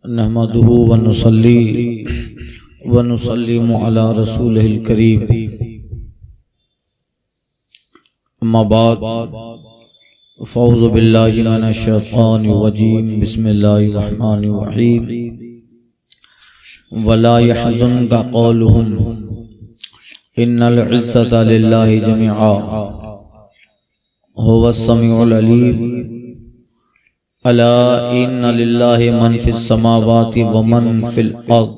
नहमदुहु व नुसल्लिमु अला रसूलिहिल करीम। अम्मा बाद फ़ौज़ु बिल्लाहि मिनश शैतानिर रजीम। बिस्मिल्लाहिर रहमानिर रहीम। वला यहज़ुनका क़ौलुहुम इन्नल इज़्ज़ता लिल्लाहि जमीआ हुवस समीउल अलीम। अला इन्ना लिल्लाहि मन फिस समावाति व मन फिल अर्द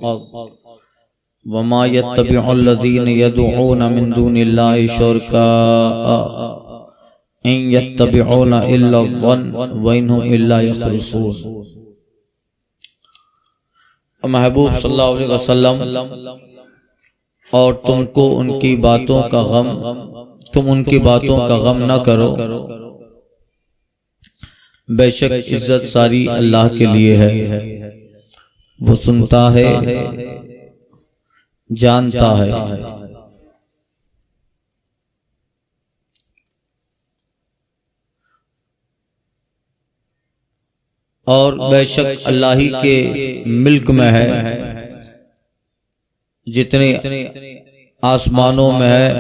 व मा यत्तबिउल लज़ीना यदऊना मिन दूनिल्लाहि शुरका इन यत्तबिउना इल्ला ज़न्न व इन्हुम इल्ला यख़रुसून। महबूब सल्लल्लाहु अलैहि वसल्लम, और तुमको उनकी बातों का गम, तुम उनकी बातों का गम न करो। बेशक इज्जत सारी अल्लाह के लिए है, वो सुनता है, जानता है। और बेशक अल्लाह ही के मिल्क में है, जितने आसमानों में है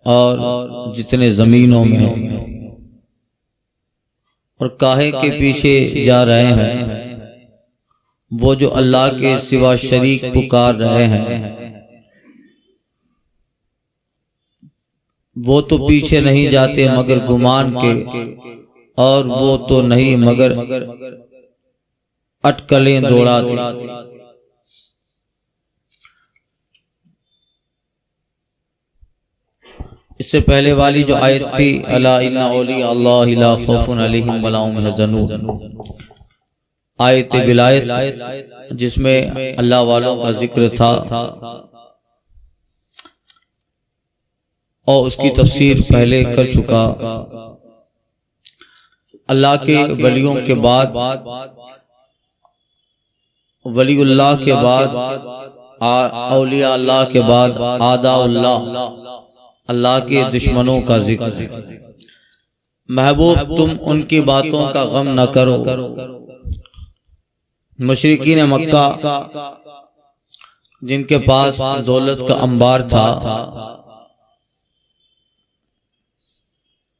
और जितने जमीनों में है। और काहे के पीछे जा रहे हैं वो जो अल्लाह के सिवा शरीक पुकार रहे हैं, वो तो पीछे नहीं जाते मगर गुमान के, और वो तो नहीं मगर अटकलें दौड़ाते। इससे पहले वाली जो आयत थी, अला इन्ना औलिया अल्लाहि ला खौफुन अलैहिम वला हुम यहज़नून, आयत विलायत, जिसमें अल्लाह वालों का जिक्र था और उसकी तफसीर पहले कर चुका। अल्लाह के वलियों के बाद, वलीउल्लाह के बाद, औलिया अल्लाह के बाद आदाउल्लाह, अल्लाह के दुश्मनों का जिक्र। महबूब तुम उनकी बातों का गम न करो। मुशरिकीन मक्का, जिनके पास दौलत का अंबार था,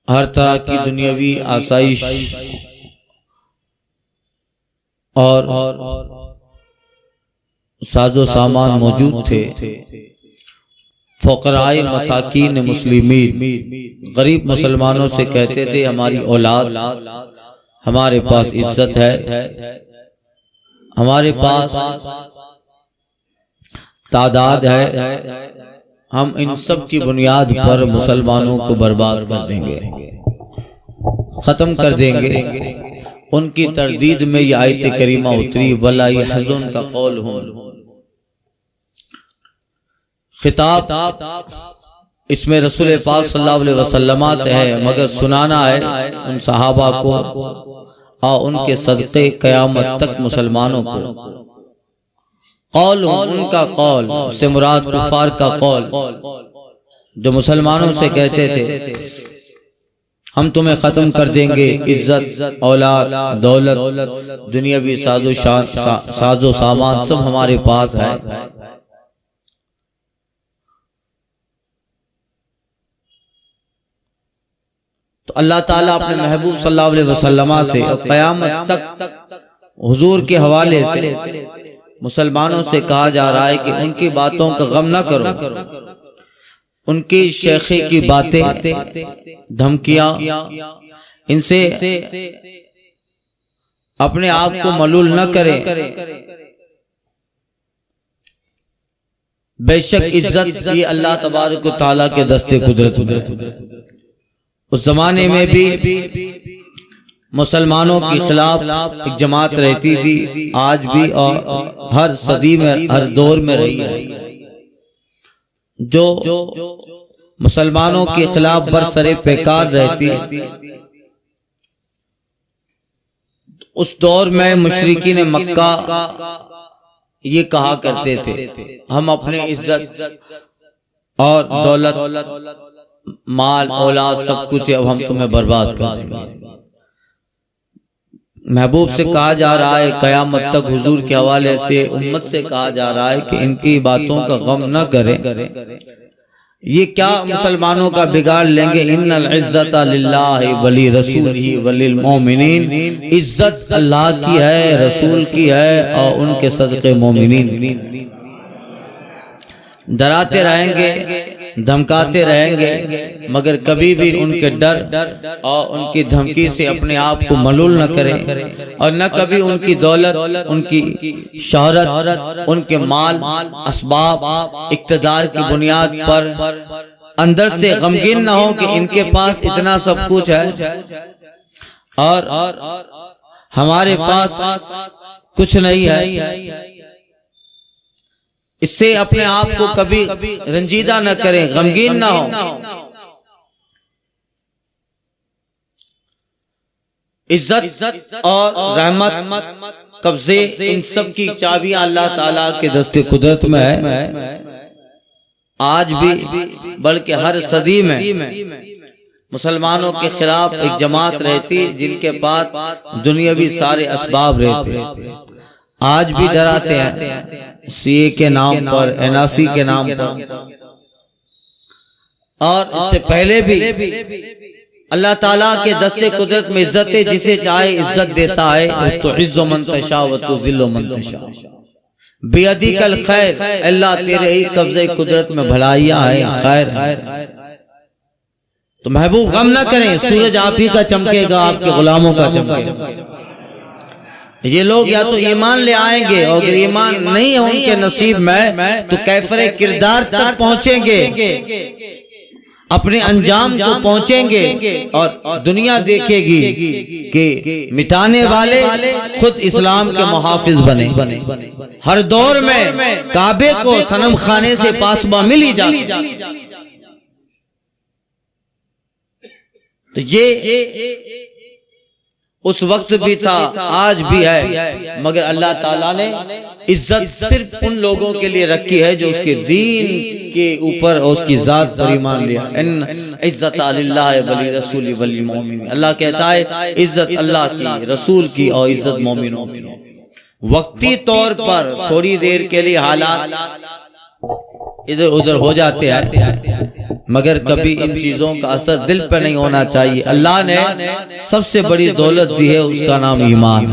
हर तरह की दुनियावी आसाइश और साजो सामान मौजूद थे। फ़क़राए मसाकीन मुस्लिमीन, गरीब मुसलमानों से कहते थे हमारी औलाद, हमारे पास इज्जत है, हमारे पास तादाद है, हम इन सब की बुनियाद पर मुसलमानों को बर्बाद कर देंगे, ख़त्म कर देंगे। उनकी तरदीद में ये आयत करीमा उतरी, वला यहज़ुनका क़ौलुहुम। खिताब इसमें रसूल पाक सल्लल्लाहु अलैहि वसल्लम से है, मगर सुनाना है उन सहाबा को और उनके सदक़े क़यामत तक मुसलमानों को। कौल, उनका कौल से मुराद कुफार का कौल, जो मुसलमानों से कहते थे हम तुम्हें ख़त्म कर देंगे, इज्जत, औलाद, दौलत, दुनियावी साजो सामान सब हमारे पास है। तो अल्लाह ताला अपने महबूब सल्लल्लाहु अलैहि वसल्लम से क़यामत तक हुजूर के हवाले से मुसलमानों से कहा जा रहा है कि उनकी बातों का गम ना करो। उनकी शेखे की बातें, धमकियां, इनसे अपने आप को मलूल न करें। बेशक इज्जत ये अल्लाह तबारक व तआला के दस्ते कुदरत। उस जमाने में भी मुसलमानों के खिलाफ एक जमात रहती थी, आज भी और हर सदी में, हर दौर में रही है, जो मुसलमानों के खिलाफ बरसरे पैकार रहती। उस दौर में मुशरिकीन मक्का ये कहा करते थे हम अपने इज्जत और दौलत, माल, औलाद, सब कुछ अब हम तुम्हें बर्बाद कर देंगे। महबूब से कहा जा रहा है, कयामत तक हुजूर के हवाले से उम्मत से कहा जा रहा है कि इनकी बातों का गम न करें। ये क्या मुसलमानों का बिगाड़ लेंगे। इन्नल इज्जता लिल्लाहि वली रसूलिही वलिल मोमिनीन, इज्जत अल्लाह की है, रसूल की है और उनके सदक़े मोमिनीन। डराते रहेंगे, धमकाते रहेंगे, मगर कभी भी उनके डर और उनकी धमकी से अपने आप को मलूल न करें और न कभी उनकी दौलत, उनकी शोहरत, उनके माल, असबाब, इक़्तिदार की बुनियाद पर अंदर से गमगीन न हो कि इनके पास इतना सब कुछ है और हमारे पास कुछ नहीं है। इससे अपने आप को कभी रंजीदा न करें, गमगीन ना हो। इज्जत और रहमत, कब्जे, इन सब की चाबियां अल्लाह ताला के दस्ते कुदरत में है। आज भी बल्कि हर सदी में मुसलमानों के खिलाफ एक जमात रहती जिनके पास दुनियावी सारे असबाब रहते। आज भी डराते हैं सीए के नाम पर, एनआरसी के नाम पर, और इससे पहले भी अल्लाह ताला के दस्ते कुदरत में इज्जत जिसे चाहे इज्जत देता है। तो इज्जो मन तशा व तो जिल्लो मन तशा बियदिकल खैर, अल्लाह तेरे ही कब्जे कुदरत में भलाइयां है, खैर है। तो महबूब गम ना करें, सूरज आप ही का चमकेगा, आपके गुलामों का चमकेगा। ये लोग या तो ईमान ले आएंगे और अगर ईमान नहीं है उनके नसीब में तो कैफरे किरदार तक पहुंचेंगे, अपने अंजाम को पहुंचेंगे और दुनिया देखेगी कि मिटाने वाले खुद इस्लाम के मुहाफिज बने। हर दौर में काबे को सनम खाने से पासबा मिल ही जाती। तो ये उस वक्त भी था, आज भी है, मगर अल्लाह ताला ने इज्जत सिर्फ उन लोगों के लिए रखी है जो उसके दीन के ऊपर और उसकी जात पर ईमान लिया। इन इज्जत लिल्लाहि वली रसूली वलिल मोमिनीन, अल्लाह कहता है इज्जत अल्लाह की, रसूल की और इज्जत मोमिनों की। वक्ती तौर पर थोड़ी देर के लिए हालात इधर उधर हो जाते हैं, मगर कभी इन चीजों का असर दिल पर नहीं होना चाहिए। अल्लाह ने सबसे बड़ी दौलत दी है, उसका नाम ईमान।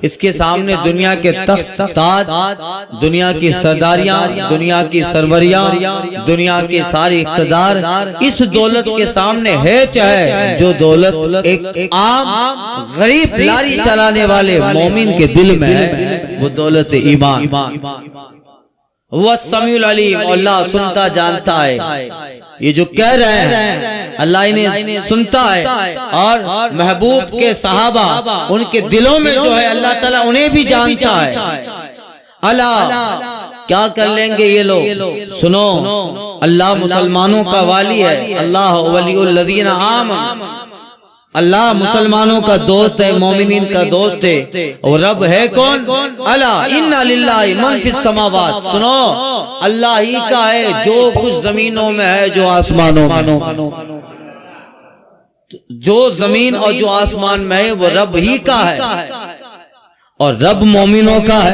इसके सामने दुनिया के तख्त ताज, दुनिया की सरदारियां, दुनिया की सरवरियां, दुनिया के सारे इख्तिदार इस दौलत के सामने है। चाहे जो दौलत एक आम गरीब लारी चलाने वाले मोमिन के दिल में है, वो दौलत ईमान। वह समीउल अलीम, अल्लाह सुनता जानता है। ये जो कह रहे हैं अल्लाह इन्हें सुनता है और महबूब के सहाबा उनके दिलों में जो है अल्लाह ताला उन्हें भी जानता है। अल्लाह क्या कर लेंगे ये लोग। सुनो, अल्लाह मुसलमानों का वाली है, अल्लाह वलियुल लज़ीना आमनू, अल्लाह मुसलमानों का दोस्त है, मोमिनीन का दोस्त है। और रब है कौन? अला इन्ना लिल्लाहि मन फिस समावात, सुनो अल्लाह ही का है जो कुछ जमीनों में है, जो आसमानों में, जो जमीन और जो आसमान में है वो रब ही का है और रब मोमिनों का है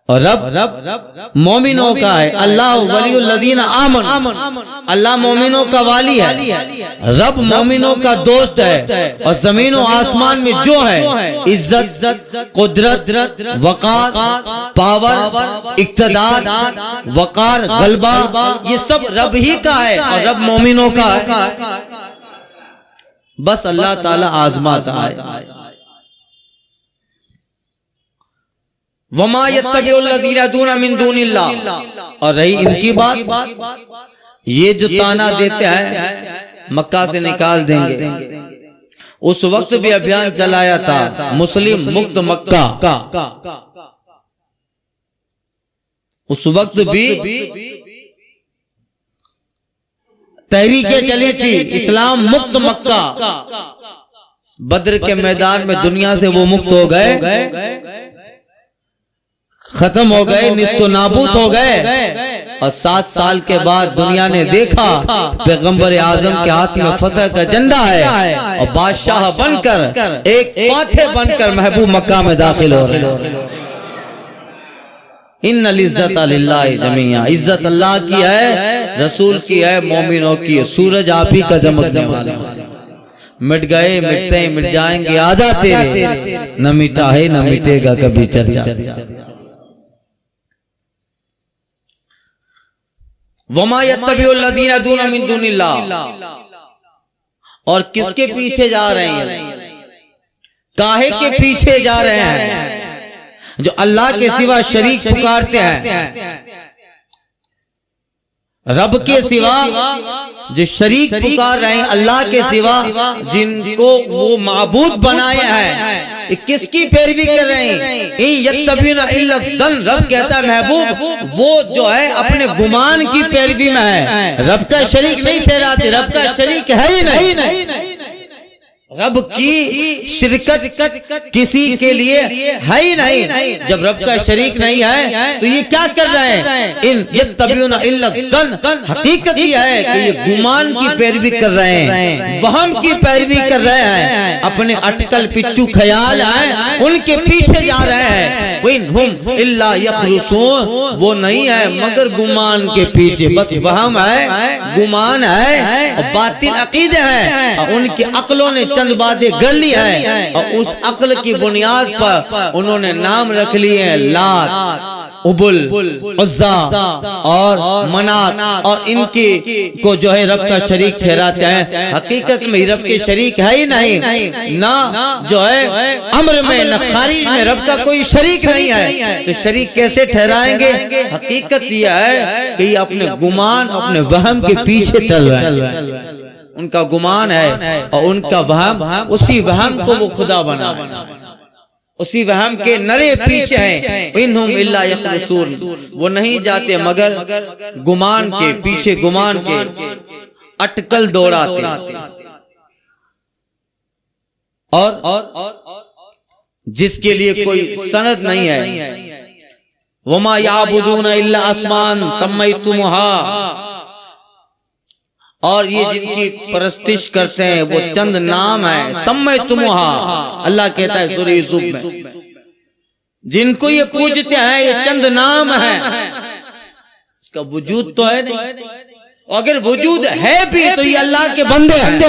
और रब मोमिनों का है। अल्लाह वलियुल लज़ीना आमनू, अल्लाह मोमिनों का वाली है, रब मोमिनों का दोस्त है। और जमीन और आसमान में जो है इज्जत, कुदरत, वकार, पावर, इक़्तिदार, वकार, गलबा, ये सब रब ही का है और रब मोमिनों का है। बस अल्लाह ताला आजमाता है। वमा यत्तबिउल्लज़ीना दूना मिन दूनिल्लाह, और रही इनकी बात, ये जो ताना देते हैं मक्का से निकाल देंगे। उस वक्त भी अभियान चलाया था मुस्लिम मुक्त मक्का, उस वक्त भी तहरीकें चली थी इस्लाम मुक्त मक्का। बद्र के मैदान में दुनिया से वो मुक्त हो गए, खत्म हो गए, निस्तो नाबूद हो गए। और 7 साल के बाद दुनिया ने देखा पैगंबर आजम के हाथ में फतह का झंडा है और बादशाह बनकर, एक फातह बनकर महबूब मक्का में दाखिल हो रहे। इन्नल इज्जत लिल्लाहि जमीआ, इज्जत अल्लाह की है, रसूल की है, मोमिनों की है। सूरज आप ही का चमकने वाला, मिट गए मिटते ही मिट जाएंगे आजा तेरे, न मिटा है न मिटेगा कभी चर्चा। वमा यत्तबिउल्लज़ीना दूना मिन दुनिल्लाह, और किसके पीछे जा रहे हैं, काहे के पीछे जा रहे हैं? जो अल्लाह के सिवा शरीक पुकारते हैं, रब के सिवा जो शरीक पुकार रहे हैं, अल्लाह के सिवा जिनको वो माबूद बनाए हैं, किसकी पैरवी कर रहे हैं? इन यत्तबिउना इल्ला दन, रब कहता है महबूब वो जो है अपने गुमान की पैरवी में है, रब का शरीक नहीं ठहराते, रब का शरीक है ही नहीं। रब की शिरकत किसी के लिए है ही नहीं। जब रब का शरीक नहीं है तो ये क्या कर रहे हैं? इन यत्तबिउना इल्ला दन, हकीकत ये है कि ये गुमान की पैरवी कर रहे हैं, वहम की पैरवी कर रहे हैं, अपने अटकल पिच्चू ख्याल है उनके पीछे जा रहे हैं। इनहुम इल्ला यखरुसून, वो नहीं है मगर गुमान के पीछे, बस वहम है, गुमान है और बातिल अकीदे हैं, और उनकी अक्लों ने चंद बातें कर ली है और उस अक्ल की बुनियाद पर उन्होंने नाम रख लिए हैं लात, उबुल, उज़्ज़ा और मनात, और इनकी को जो है रब का शरीक ठहराते हैं। हकीकत में रब के शरीक है ही नहीं, ना जो है अम्र में न खारिज में रब का कोई शरीक नहीं है, तो शरीक कैसे ठहराएंगे? हकीकत यह है कि अपने गुमान, अपने वहम के पीछे चल रहे हैं। उनका गुमान है और उनका वहम, उसी वहम को वो खुदा बना, उसी वहम के नरे पीछे हैं। इन्हुम इल्ला यखरुसून, वो नहीं जाते मगर गुमान के पीछे, गुमान के अटकल दौड़ाते। और जिसके लिए कोई सनद नहीं है, वमा याबुदूना इल्ला अस्मान सम्मयतुमुहा, और ये जिनकी परस्तिश करते हैं वो चंद नाम है, सम्मयतुमुहा, अल्लाह कहता है सूरह यूसुफ में, जिनको ये पूजते हैं ये चंद नाम है, इसका वजूद तो है नहीं। अगर वजूद है भी तो ये अल्लाह के बंदे हैं।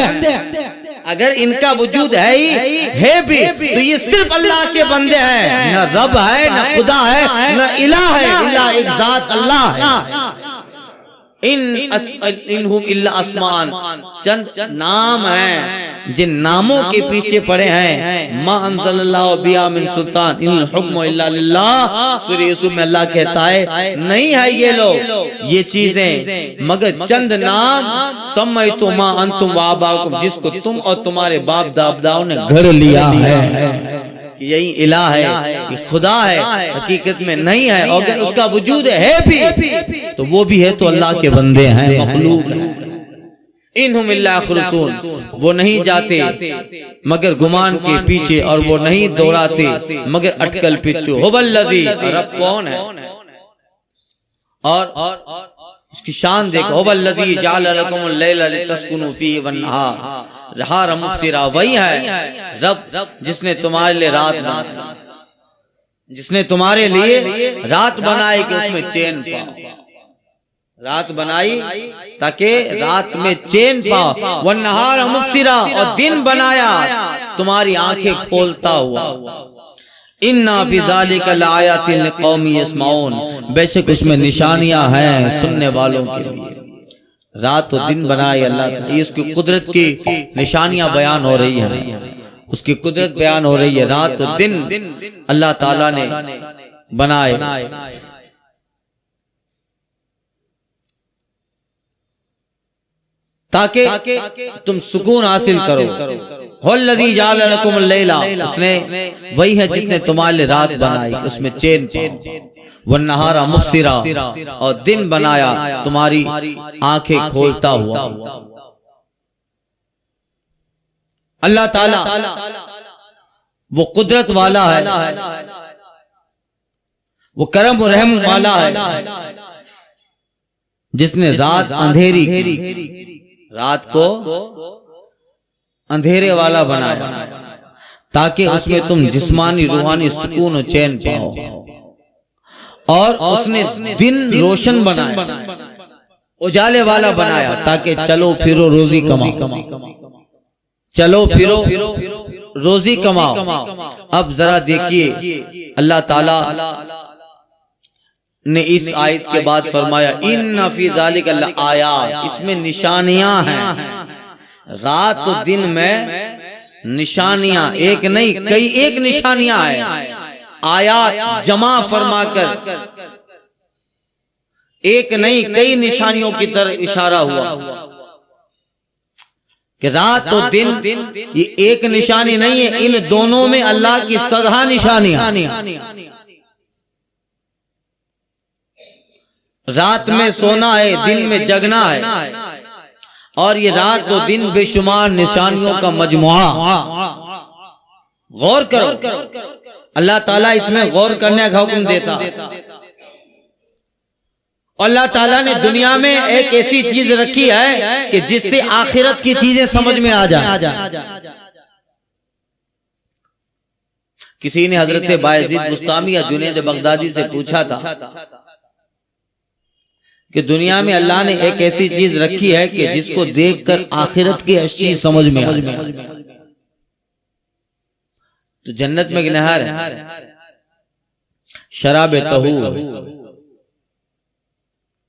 अगर इनका वजूद है ही है भी तो ये सिर्फ अल्लाह के बंदे हैं, न रब है, न खुदा है, न इलाह है, इला एक जात अल्लाह है। इनहुम इल्ला अस्मान, चंद नाम हैं, जिन नामों के पीछे पड़े हैं। मा अंज़लल्लाहु बिहा मिन सुल्तान इन हुक्म इल्ला लिल्लाह, सूरह यूसुफ में अल्लाह कहता है नहीं है ये लोग, ये चीजें मगर चंद नाम, सम्मयतुमा अंतुम व आबाकुम, जिसको तुम और तुम्हारे बाप दादाओं ने घर लिया है, यही इलाह है, ये खुदा है, हकीकत में नहीं है। और अगर उसका वजूद है भी तो वो भी है तो अल्लाह के बंदे हैं, मखलूक है। इन्हुम इल्ला यखरुसून, वो नहीं जाते मगर गुमान के पीछे, और वो नहीं दौड़ाते मगर अटकल पिच्चू। हुवल्लज़ी, रब कौन है? और इसकी शान देखो, हुवल्लज़ी जअल लकुमुल लैला लितस्कुनू फीहि वन्नहार मुबसिरा, वही है रब जिसने तुम्हारे लिए रात बनाई, जिसने तुम्हारे लिए रात बनाई कि उसमें चैन पाओ, रात बनाई ताकि रात में चैन पाओ, वन्नहार मुबसिरा, और दिन बनाया तुम्हारी आंखें खोलता हुआ। इन्ना फी ज़ालिका लआयातिन लिक़ौमिन यस्माऊन, बेशक उसमें निशानियां हैं सुनने वालों के लिए। रात और दिन बनाए अल्लाह, ये उसकी कुदरत की निशानियां बयान हो रही हैं, उसकी कुदरत बयान हो रही है। रात और दिन अल्लाह ताला ने बनाए। ताकि तुम सुकून हासिल करो। हुवल्लज़ी जअल लकुमुल लैला, उसने वही है जिसने तुम्हारे लिए रात बनाई, उसमें चैन पाओ, वन्नहारा मुबसिरा, और दिन बनाया तुम्हारी आंखें खोलता हुआ। अल्लाह ताला वो कुदरत वाला है वो करम और रहम वाला है जिसने रात अंधेरी रात को अंधेरे वाला बनाया ताकि उसमें तुम जिस्मानी रूहानी सुकून और चैन पाओ, और उसने दिन रोशन बनाया, उजाले वाला बनाया ताकि चलो फिरो रोजी कमाओ, चलो फिरो रोजी कमाओ। अब जरा देखिए अल्लाह ताला ने इस आयत के बाद फरमाया इन्ना फी ज़ालिका लआयात, इसमें निशानियां हैं। रात और दिन में निशानियां एक नहीं कई एक निशानियां हैं। आयात जमा फरमाकर एक नहीं कई निशानियों की तरफ इशारा हुआ कि रात और दिन ये एक निशानी नहीं है, इन दोनों में अल्लाह की सदा निशानियां। रात में सोना है, दिन में जगना है, और ये रात और दिन बेशुमार निशानियों का मजमुआ। गौर करो, अल्लाह ताला इसमें गौर करने का हुक्म देता। अल्लाह ताला ने दुनिया में एक ऐसी चीज रखी है कि जिससे आखिरत की चीजें समझ में आ जाए। किसी ने हजरत बायजीद बुस्तामी या जुनैद बगदादी से पूछा था कि दुनिया में अल्लाह ने एक ऐसी चीज रखी है कि जिसको देखकर आखिरत की हर चीज समझ में आ जाए। तो जन्नत में एक नहर है, शराब तहूर।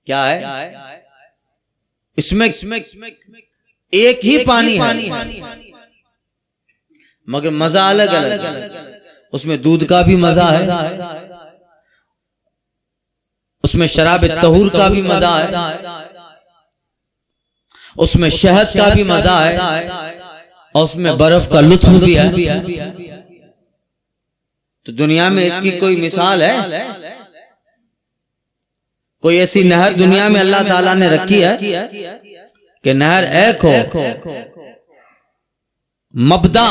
क्या है इसमें? एक ही पानी है मगर मजा अलग अलग। उसमें दूध का भी मजा है, उसमें शराब तहूर का भी मजा है, उसमें शहद का भी मजा है, और उसमें बर्फ का लुत्फ भी है। तो दुनिया में इसकी कोई मिसाल है? कोई ऐसी नहर दुनिया में अल्लाह ताला ने रखी है कि नहर एक हो, मबदा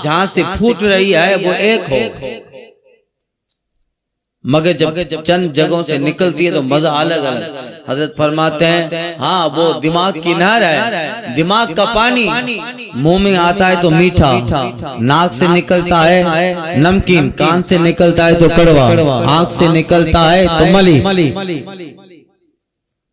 जहां से फूट रही है वो एक हो, मगर जब चंद जगहों से निकलती है तो मजा अलग अलग। हजरत फरमाते हैं हाँ वो दिमाग की नहर है। दिमाग का पानी मुंह में आता है तो मीठा, नाक से निकलता है नमकीन, कान से निकलता है तो कड़वा, आंख से निकलता है तो मली।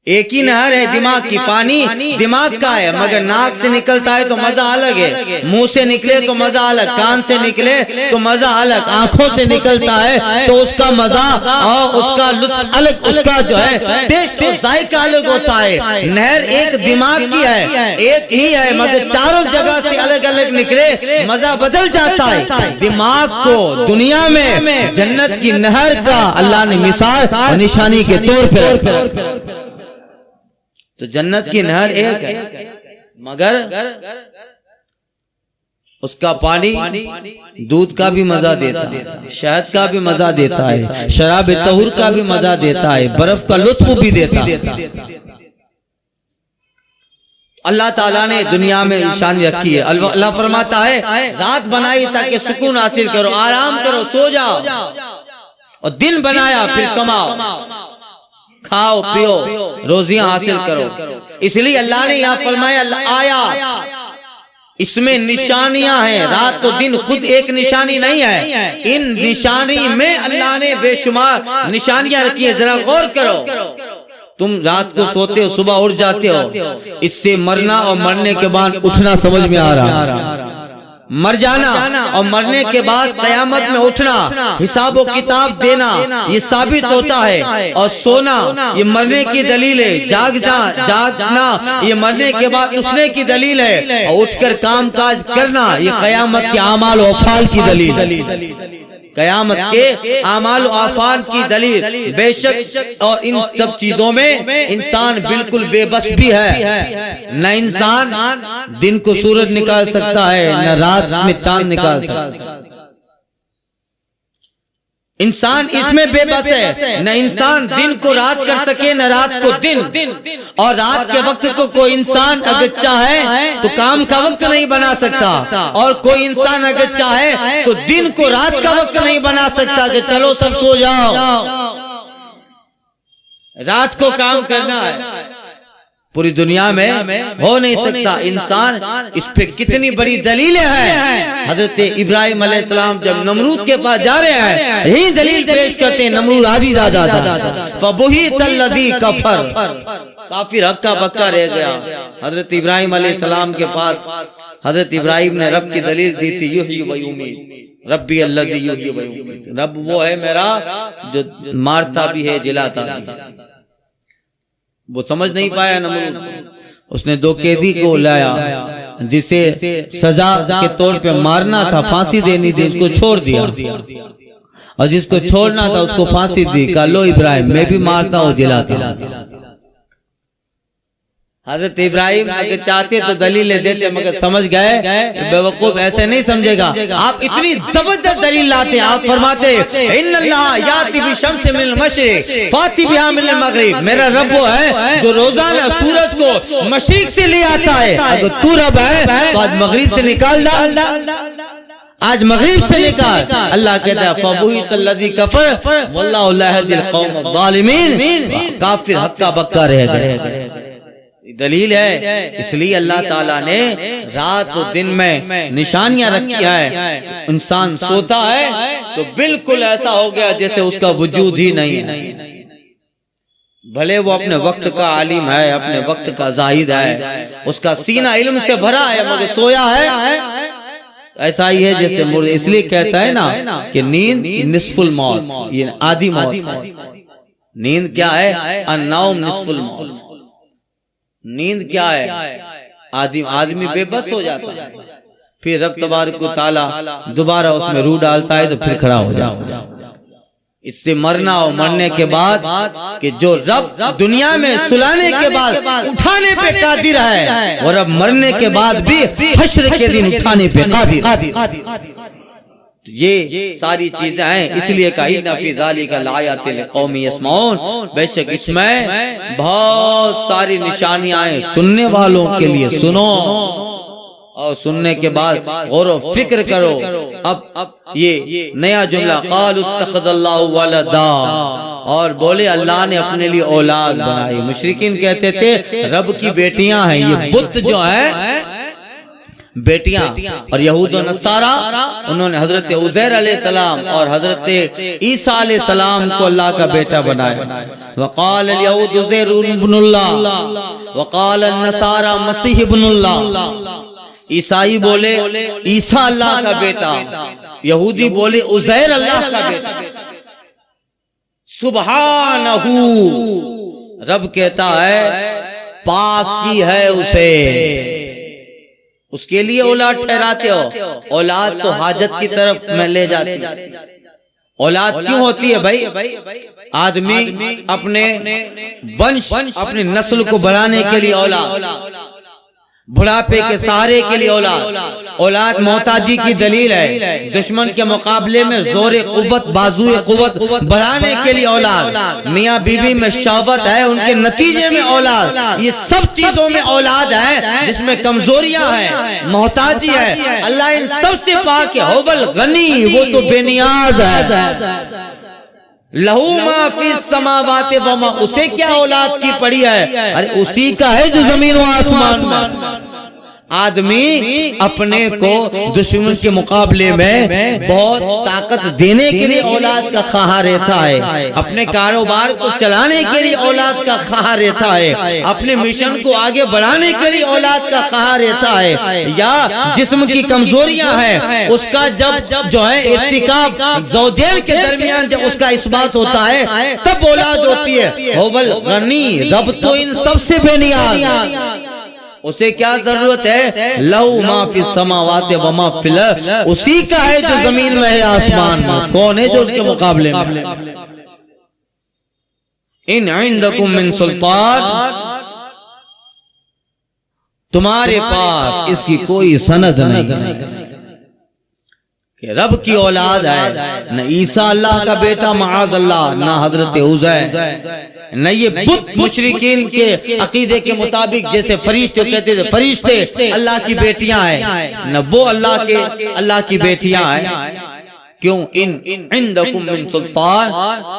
एक ही नहर है दिमाग की, पानी दिमाग का है मगर नाक से निकलता है तो मजा अलग है, मुंह से निकले तो मजा अलग, कान से निकले तो मजा अलग, आंखों से निकलता है तो उसका मजा और उसका लुत्फ अलग, उसका जो है टेस्ट और जायका अलग होता है। नहर एक दिमाग की है, एक ही है मगर चारों जगह से अलग अलग निकले मजा बदल जाता है। दिमाग को दुनिया में जन्नत की नहर का अल्लाह ने मिसाल और निशानी के तौर पर। तो जन्नत की नहर एक है मगर उसका पानी दूध का भी मजा देता है, शहद का भी मजा देता है, शराब तहूर का भी मजा देता है, बर्फ का लुत्फ भी देता है। अल्लाह ताला ने दुनिया में निशानी रखी है। अल्लाह फरमाता है रात बनाई ताकि सुकून हासिल करो, आराम करो, सो जाओ, और दिन बनाया फिर कमाओ, खाओ पियो, रोजियां हासिल करो। इसलिए अल्लाह ने यहाँ फरमाया आया, इसमें निशानियां हैं। रात तो दिन खुद एक निशानी नहीं है, इन निशानी में अल्लाह ने बेशुमार निशानियां रखी है। जरा गौर करो, तुम रात को सोते हो, सुबह उठ जाते हो, इससे मरना और मरने के बाद उठना समझ में आ रहा। मर जाना और मरने के बाद कयामत में उठना, हिसाब व किताब देना, ये साबित होता है। और सोना ये मरने की दलील है, जागना ये मरने के बाद उठने की दलील है, और उठकर काम काज करना ये कयामत के आमाल व अफ़ाल की दलील है, कयामत के आमाल व आफाल की दलील। बेशक और इन सब चीजों में इंसान बिल्कुल बेबस भी है। न इंसान दिन को सूरज निकाल सकता है, न रात में चांद निकाल सकता है। इंसान इसमें बेबस है। न इंसान दिन को रात कर सके, न रात को दिन। और रात के वक्त को कोई इंसान अगर चाहे तो काम का वक्त नहीं बना सकता, और कोई इंसान अगर चाहे तो दिन को रात का वक्त नहीं बना सकता कि चलो सब सो जाओ, रात को काम करना है। पूरी दुनिया में हो नहीं सकता। इंसान इस पे कितनी बड़ी दलीलें हैं। हजरत इब्राहिम अलैहिस्सलाम जब नमरूद के पास जा रहे हैं, यही दलील पेश करते हैं। नमरूद आदि दादा फबुहितल्लज़ी कफर, काफिर हक्का बक्का रह गया। हजरत इब्राहिम अलैहिस्सलाम के पास हजरत इब्राहिम ने रब की दलील दी थी, युहयी व युमीत, रब्बी अल्लज़ी युहयी व युमीत, रब वो है मेरा जो मारता भी है जिलाता भी। वो समझ नहीं पाया नमरूद। उसने दो कैदी को लाया जिसे सजा के तौर पे मारना था, फांसी देनी थी, उसको छोड़ दिया। और जिसको छोड़ना था उसको फांसी दी। कहा लो इब्राहिम मैं भी मारता हूँ जिलाता। हजरत इब्राहिम अगर चाहते तो दलीलें देते, मगर समझ गए बेवकूफ ऐसे नहीं समझेगा। आप इतनी जबरदस्त दलील लाते हैं। आप फरमाते इन्नल्लाह याति बिशम्सि मिनल मशरिक फाति बिहा मिनल मगरिब, मेरा रब वो है जो रोजाना सूरज को मशरिक से ले आता है। अगर तू रब है तो आज मगरिब से निकाल डाल, आज मगरिब से निकाल। अल्लाह कहता है फबुहितल्लज़ी कफर वल्लाहु ला यहदिल कौम अज़्ज़ालिमीन, काफिर हक्का बक्का रह गए। दलील है। इसलिए अल्लाह ताला ने रात और दिन में निशानियां रखी है। इंसान सोता है तो बिल्कुल ऐसा हो गया जैसे उसका वजूद ही नहीं है। भले वो अपने वक्त का आलिम है, अपने वक्त का जाहिद है, उसका सीना इल्म से भरा है, मगर सोया है ऐसा ही है जैसे मुर्दे। इसलिए कहता है ना कि नींद निस्फुल मौत, ये आधी मौत। नींद क्या है? अन्नौम निस्फुल मौत। नींद क्या है? आदमी बेबस हो जाता है, फिर रब तबारक व तआला दोबारा उसमें रूह डालता है तो फिर खड़ा हो जाता है। इससे मरना और मरने के बाद कि जो रब दुनिया में सुलाने के बाद उठाने पे कादिर है, और अब मरने के बाद भी हश्र के दिन उठाने पे कादिर। ये सारी चीजें हैं। इसलिए कहा फी ज़ालिका लायातिन लिक़ौमिन यस्मऊन, बेशक इसमें बहुत सारी निशानियां हैं सुनने वालों के लिए। सुनो और सुनने के बाद गौर व फिक्र करो। अब ये नया जुमला क़ालू इत्तख़ज़ल्लाहु वलदा, और बोले अल्लाह ने अपने लिए औलाद बनाई। मुशरिकीन कहते थे रब की बेटियां हैं। ये बुत जो है बेटियां, और यहूद और नसारा उन्होंने हजरत उज़ैर अलैहिस्सलाम और हजरत ईसा अलैहिस्सलाम को अल्लाह का बेटा बनाया। वक़ाल यहूद उज़ैर इब्नुल्लाह वक़ाल नसारा मसीह इब्नुल्लाह। ईसाई बोले ईसा अल्लाह का बेटा, यहूदी बोले उज़ैर अल्लाह का बेटा। सुब्हानहू, रब कहता है पाक की है उसे। उसके लिए औलाद ठहराते हो। औलाद तो हाजत की तरफ में ले जाते। औलाद क्यों होती है भाई? आदमी अपने वंश अपनी नस्ल को बढ़ाने के लिए औलाद, बुढ़ापे के सहारे के लिए औलाद। औलाद मोहताजी की दलील है। दुश्मन के मुकाबले में जोरे कुव्वत बाजुए कुव्वत बढ़ाने के लिए औलाद। मियाँ बीवी में शहवत है, उनके नतीजे में औलाद। ये सब चीजों में औलाद है जिसमें कमजोरियां हैं, मोहताजी है। अल्लाह इन सब से पाक है। हुवल गनी, वो तो बेनियाज है। लहू मा फी समावाति व मा, उसे क्या औलाद की पड़ी है? अरे उसी का है जो जमीन व आसमान में। आदमी अपने को दुश्मन के मुकाबले में बहुत ताकत देने के लिए औलाद का ख्वाह रहता है। अपने कारोबार को चलाने के लिए औलाद का ख्वाह रहता है। अपने मिशन को आगे बढ़ाने के लिए औलाद का ख्वाह रहता है। या जिस्म की कमजोरियां हैं उसका जब जो है इर्तिकाब ज़ौजैन के दरमियान जब उसका इस्बात होता है तब औलाद होती है। हुवल गनी, रब तो इन सबसे बेनियाज, उसे क्या जरूरत है? लहू मा फी समावाति व मा फिल, उसी का है जो जमीन में है आसमान में। कौन है जो उसके मुकाबले में? इन इंदकुम मिन सुल्तान, तुम्हारे पास इसकी कोई सनद नहीं। कि रब की औलाद है। न ईसा अल्लाह का बेटा माअज़ अल्लाह, न हजरत उज़ैर, न ये बुत मुशरिकीन के अकीदे के मुताबिक जैसे फरिश्ते कहते थे फरिश्ते अल्लाह की बेटियां हैं, न वो अल्लाह की बेटियां हैं। क्यों? इंदकुम मिन सुल्तान,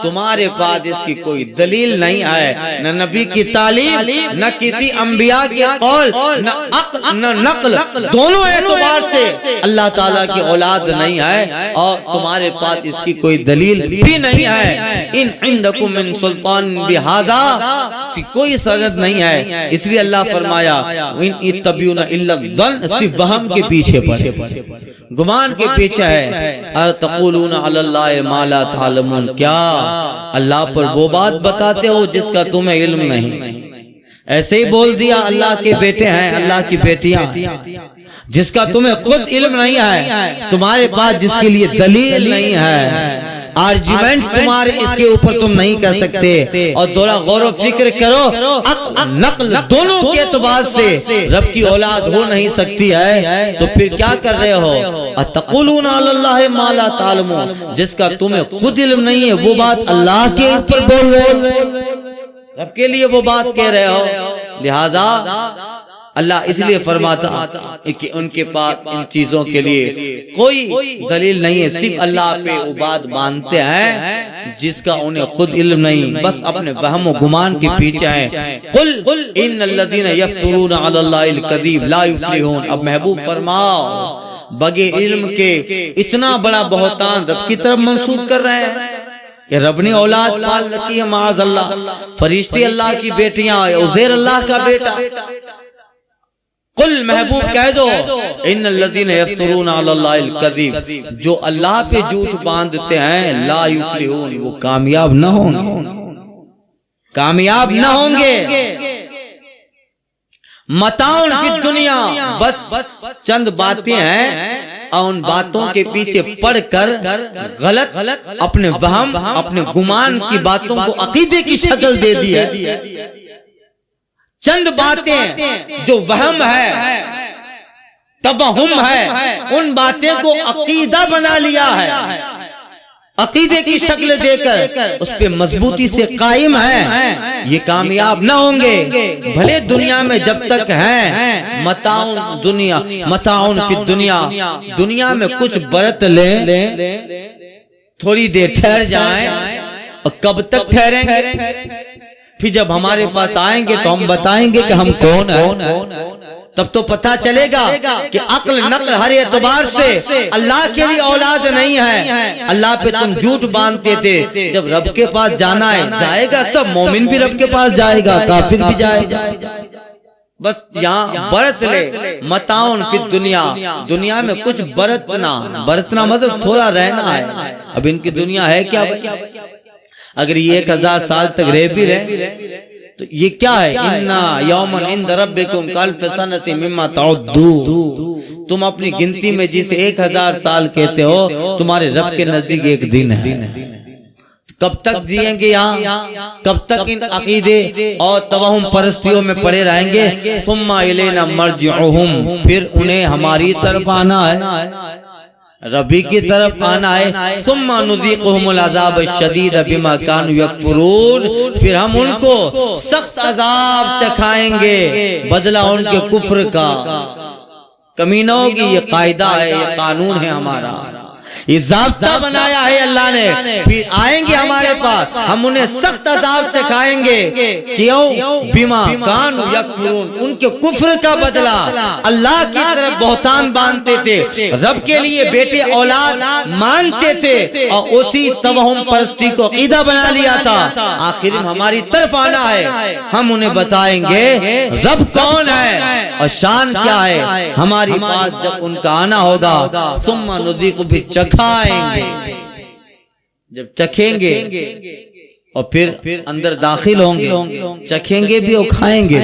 तुम्हारे पास इसकी कोई दलील नहीं है, न नबी की तालीम, न किसी अंबिया के कौल, न नकल, दोनों एतबार से अल्लाह ताला की औलाद नहीं है और तुम्हारे पास इसकी कोई दलील भी नहीं है। इंदकुम मिन सुल्तान बिहादा, कोई सनद नहीं है। इसलिए अल्लाह फरमाया इन इत्तबिऊना इल्ला ज़न्न, सिर्फ वहम के पीछे पड़े, गुमान के पीछे है। तक़ूलूना अलल्लाहि मा ला तालमून, क्या अल्लाह पर वो बात बताते हो जिसका तुम्हें इल्म नहीं? ऐसे ही बोल दिया अल्लाह के बेटे हैं, अल्लाह की बेटियां, जिसका तुम्हें खुद इल्म नहीं है, तुम्हारे पास जिसके लिए दलील नहीं है, आर्ग्यूमेंट तुम्हारे इसके ऊपर तुम नहीं कर सकते। और थोड़ा गौर व फिक्र करो, नकल दोनों के एतबार से रब की औलाद हो नहीं सकती है, तो फिर क्या कर रहे हो? अतक़ूलूना अलल्लाहि मा ला तालमून, जिसका तुम्हें खुद इल्म नहीं है वो बात अल्लाह के ऊपर बोल रहे हो, रब के लिए वो बात कह रहे हो। लिहाजा अल्लाह इसलिए फरमाता कि उनके पास इन चीजों के लिए कोई दलील नहीं है, सिर्फ अल्लाह पे वो बात मानते हैं जिसका उन्हें खुद इल्म नहीं, बस अपने वहम व गुमान के पीछे हैं। कुल इन्नल्लज़ीना यफ्तरूना अलल्लाहिल कज़ीब ला युफ्लिहून। अब महबूब फरमाओ, बगैर इल्म के इतना बड़ा बहतान रब की तरफ मंसूब कर रहे हैं कि रब ने औलाद पाल रखी है, माअज़ अल्लाह, फरिश्ते अल्लाह की बेटियां, उज़ैर अल्लाह का बेटा। कुल महबूब कह दो इन्नल्लज़ीना यफ्तरूना अलल्लाहिल कज़ीब, जो अल्लाह पे झूठ बांधते हैं, ला युफ्लिहून, वो कामयाब न होंगे, कामयाब न होंगे। मताउन फिद दुनिया, बस चंद बातें हैं और उन बातों के पीछे पढ़कर गलत अपने वहम अपने गुमान की बातों को अकीदे की शक्ल दे दी है। चंद बातें जो वहम है, तवहुम है, उन बातें को अकीदा बना लिया है, अकीदे की शक्ल देकर उस पे मजबूती से कायम है, ये कामयाब ना होंगे। भले दुनिया में जब तक हैं, मताउन दुनिया, मताउन फिद दुनिया, दुनिया में कुछ बरत ले, थोड़ी देर ठहर जाएं, और कब तक ठहरेंगे? फिर जब हमारे पास आएंगे तो हम बताएंगे कि हम कौन है, तब तो पता चलेगा कि अक्ल नक्ल हर एतबार से अल्लाह के लिए औलाद नहीं है। अल्लाह पे तुम झूठ बांधते थे, जब रब के पास जाना है जाएगा, सब मोमिन भी रब के पास जाएगा, काफिर भी जाएगा। बस यहाँ बरत ले, मताउन फिद दुनिया, दुनिया में कुछ बरतना मतलब थोड़ा रहना है। अब इनकी दुनिया है क्या भाई? अगर ये 1000 साल तक रह भी रहे तो ये क्या है? इन्ना यौमन इंद रब्बिकुम कल्फ सनतिन मिम्मा तउद्दू, तुम अपनी गिनती में जिसे 1000 साल कहते हो, तुम्हारे रब के नजदीक एक दिन है। कब तक जिएंगे यहाँ? कब तक इन अकीदे और तवहुम परस्तियों में पड़े रहेंगे? सुम्मा इलैना मर्जिउहुम, फिर उन्हें हमारी तरफ आना है, रबी की तरफ आना है। सुम्मा नुज़ीक़ुहुमुल अज़ाब अश-शदीद बिमा कानू यकफुरून, फिर हम उनको सख्त अजाब चखाएंगे बदला उनके कुफ्र का। कमीनों की ये कायदा है, ये कानून है हमारा, ये ज़ाब्ता बनाया है अल्लाह ने। फिर आएंगे हमारे पास, हम उन्हें सख्त अज़ाब चखाएंगे। क्यों? बिमा कानू यकफुरून, उनके कुफ्र का बदला। अल्लाह की तरफ बहतान बांधते थे, रब के लिए बेटे औलाद मानते थे और उसी तवहुम परस्ती को अकीदा बना लिया था। आखिर हमारी तरफ आना है, हम उन्हें बताएंगे रब कौन है और शान क्या है। हमारी बात जब उनका आना होगा, सुम्मा नुज़ीक़ु भी चखाएंगे, जब चखेंगे और फिर अंदर दाखिल होंगे, चखेंगे भी और खाएंगे।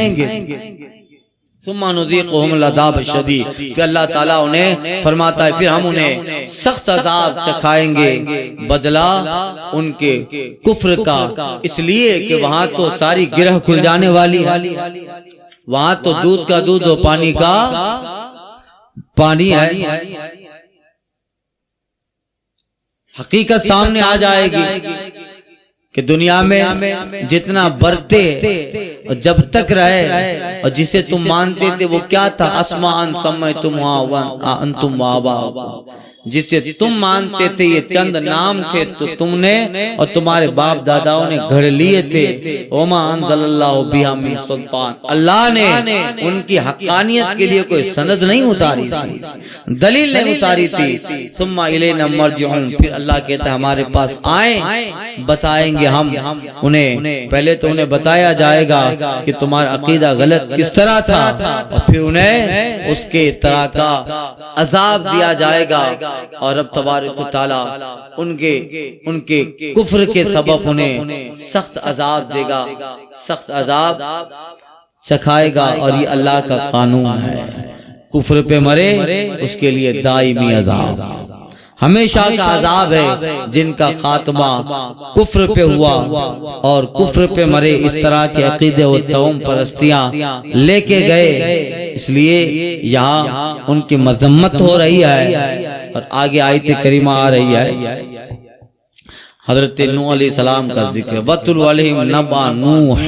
सुम्मा नुज़ीक़ुहुमुल अज़ाब अश-शदीद, फिर अल्लाह ताला उन्हें फरमाता है फिर हम उन्हें सख्त अज़ाब चखाएंगे बदला उनके कुफ्र का। इसलिए कि वहां तो सारी गिरह खुल जाने वाली है, वहां तो दूध का दूध और पानी का पानी है। हकीकत सामने आ जाएगी कि दुनिया में जितना बरते और जब तक रहे और जिसे तुम मानते थे वो क्या था, अस्मान समय तुम जिसे तुम मानते थे ये चंद नाम थे तो तुमने और तुम्हारे बाप दादाओं ने घड़ लिए थे। ओमा अंज़लल्लाहु बिहा मिन सुल्तान, अल्लाह ने उनकी हक़ानियत के लिए कोई सनद नहीं उतारी थी, दलील नहीं उतारी थी। सुम्मा इलैना मर्जिउन, फिर अल्लाह कहता है हमारे पास आए, बताएंगे हम उन्हें। पहले तो उन्हें बताया जाएगा कि तुम्हारा अकीदा गलत किस तरह था, और फिर उन्हें उसके तरह का अजाब दिया जाएगा। और अब तबारक तआला उनके कुफ्र के सबब उन्हें सख्त अजाब देगा, सख्त अजाब चखाएगा। और ये अल्लाह का कानून है, कुफ्र पे मरे उसके लिए दायमी अजाब, हमेशा का अजाब है। जिनका खात्मा कुफ्र पे हुआ और कुफ्र पे मरे, इस तरह के अकीदे और तौम परस्तियां लेके गए, इसलिए यहाँ उनकी मजम्मत हो रही है। और आगे आयत करीमा आ रही है, हजरत नूह अलैहिस्सलाम का जिक्र, वतलु अलैहिम नबा नूह,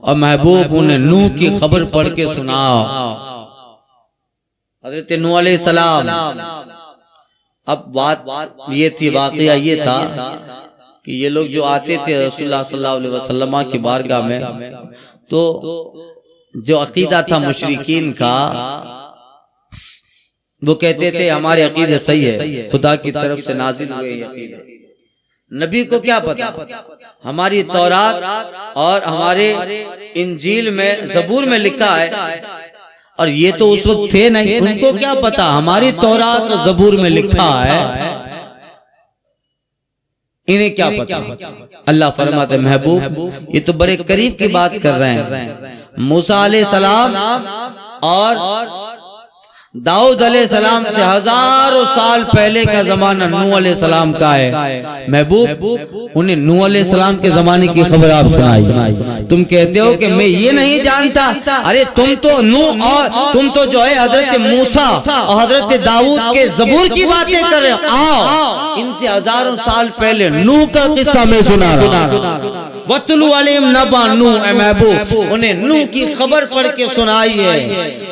और महबूब उन्हें नूह की खबर पढ़ के सुनाओ। हजरत नूह अलैहिस्सलाम, अब बात ये थी, वाकया ये था कि ये लोग जो आते थे रसूलुल्लाह सल्लल्लाहु अलैहि वसल्लम की बारगाह में, तो जो अकीदा था मुशरिकीन का, वो कहते थे हमारे अकीदे सही है, खुदा की तरफ से नाजिल हुए अकीदे। नबी को क्या पता, हमारी तौरात और हमारे इंजील में, ज़बूर में लिखा है, और ये तो उस वक्त थे नहीं, उनको क्या पता हमारी तौरात और ज़बूर में लिखा है, इन्हें क्या पता। अल्लाह फरमाते महबूब ये तो बड़े करीब की बात कर रहे हैं। मूसा अलैहिस्सलाम और दाऊद अलैहिस्सलाम से हजारों साल पहले का जमाना नूह अलैहिस्सलाम का है। महबूब उन्हें नूह अलैहिस्सलाम के जमाने की खबर आप सुनाई। तुम कहते हो कि मैं ये नहीं जानता, अरे तुम तो नूह और तुम तो जो है हजरत मूसा और हजरत दाऊद के ज़बूर की बातें कर रहे हो। आओ इनसे हजारों साल पहले नूह का किस्सा मैं सुना रहा हूं। वतलु अलैहिम नबा नूह, महबूब उन्हें नूह की खबर पढ़ के सुनाई है,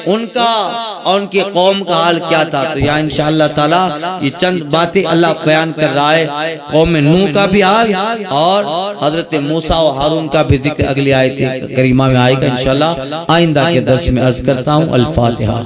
उनका और उनके कौम का हाल क्या था। तो यहाँ इंशाअल्लाह ताला ये चंद बातें अल्लाह बयान कर रहा है, कौम नूह का भी हाल और हजरत मूसा और हारून का भी जिक्र अगली आयत करीमा में आएगा इंशाअल्लाह। आइंदा के दर्स में अर्ज करता हूँ। अल फातिहा।